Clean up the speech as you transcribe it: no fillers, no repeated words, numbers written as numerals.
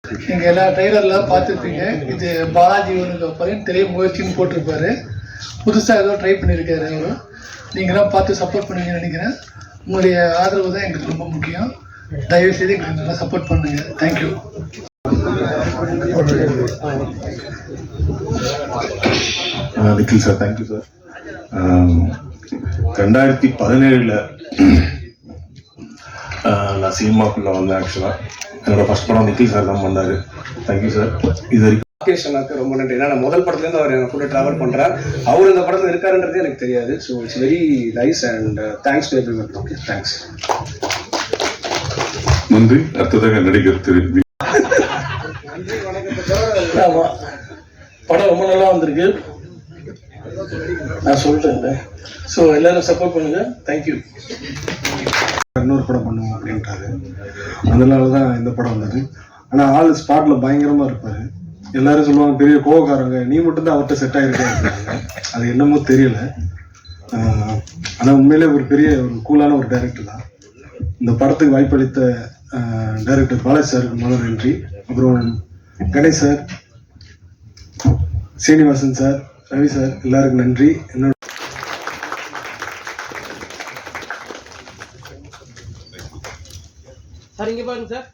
நீங்கள் எல்லா ட்ரெய்லர்லாம் பார்த்துருப்பீங்க. இது பாலாஜீவனுக்கு அப்புறம் திரை முயற்சின்னு போட்டிருப்பாரு. புதுசாக ஏதோ ட்ரை பண்ணியிருக்காரு அவர். நீங்களாம் பார்த்து சப்போர்ட் பண்ணுவீங்கன்னு நினைக்கிறேன். உங்களுடைய ஆதரவு தான் எங்களுக்கு ரொம்ப முக்கியம். தயவுசெய்து எங்களுக்கு நல்லா சப்போர்ட் பண்ணுங்க. Thank you. Nikhil sir, thank you sir. 2017 நான் சினிமாக்குள்ள வந்தேன். ஆக்சுவலாக என்னோட ஃபர்ஸ்ட் படம் நிக்கில் சார் தான் பண்ணாரு. Thank you sir. இது வரைக்கும் அண்ணாக்கு ரொம்ப நன்றி. ஏன்னா நான் முதல் படத்துலேருந்து அவர் என் கூட ட்ராவல் பண்ணுறார். அவர் இந்த படத்தில் இருக்காருன்றதே எனக்கு தெரியாது. So it's very nice and thanks to every one. Okay, thanks. நன்றி. அடுத்ததாக நடிகர் திரு ஆமாம், படம் ரொம்ப நல்லா வந்திருக்கு. நான் சொல்லிட்டேன். ஸோ எல்லாரும் சப்போர்ட் பண்ணுங்க. தேங்க்யூ. இன்னொரு படம் பண்ணுவோம் அப்படின்ட்டாரு. அதனால தான் இந்த படம் வந்தது. ஆனால் ஆள் ஸ்பாட்டில் பயங்கரமாக இருப்பார். எல்லாரும் சொல்லுவாங்க பெரிய கோவக்காரங்க, நீ மட்டும்தான் அவர்கிட்ட செட் ஆகிருக்காங்க. அது என்னமோ தெரியல. ஆனால் உண்மையிலே ஒரு பெரிய ஒரு கூலான ஒரு டைரக்டர் தான். இந்த படத்துக்கு வாய்ப்பளித்த டைரக்டர் பாலாஜி சாருக்கு முதல் நன்றி. அப்புறம் Ganesh sir, Srinivasan sir, Ravi sir, எல்லாருக்கும் நன்றி. என்னோட சார் இங்கே பாருங்க சார்.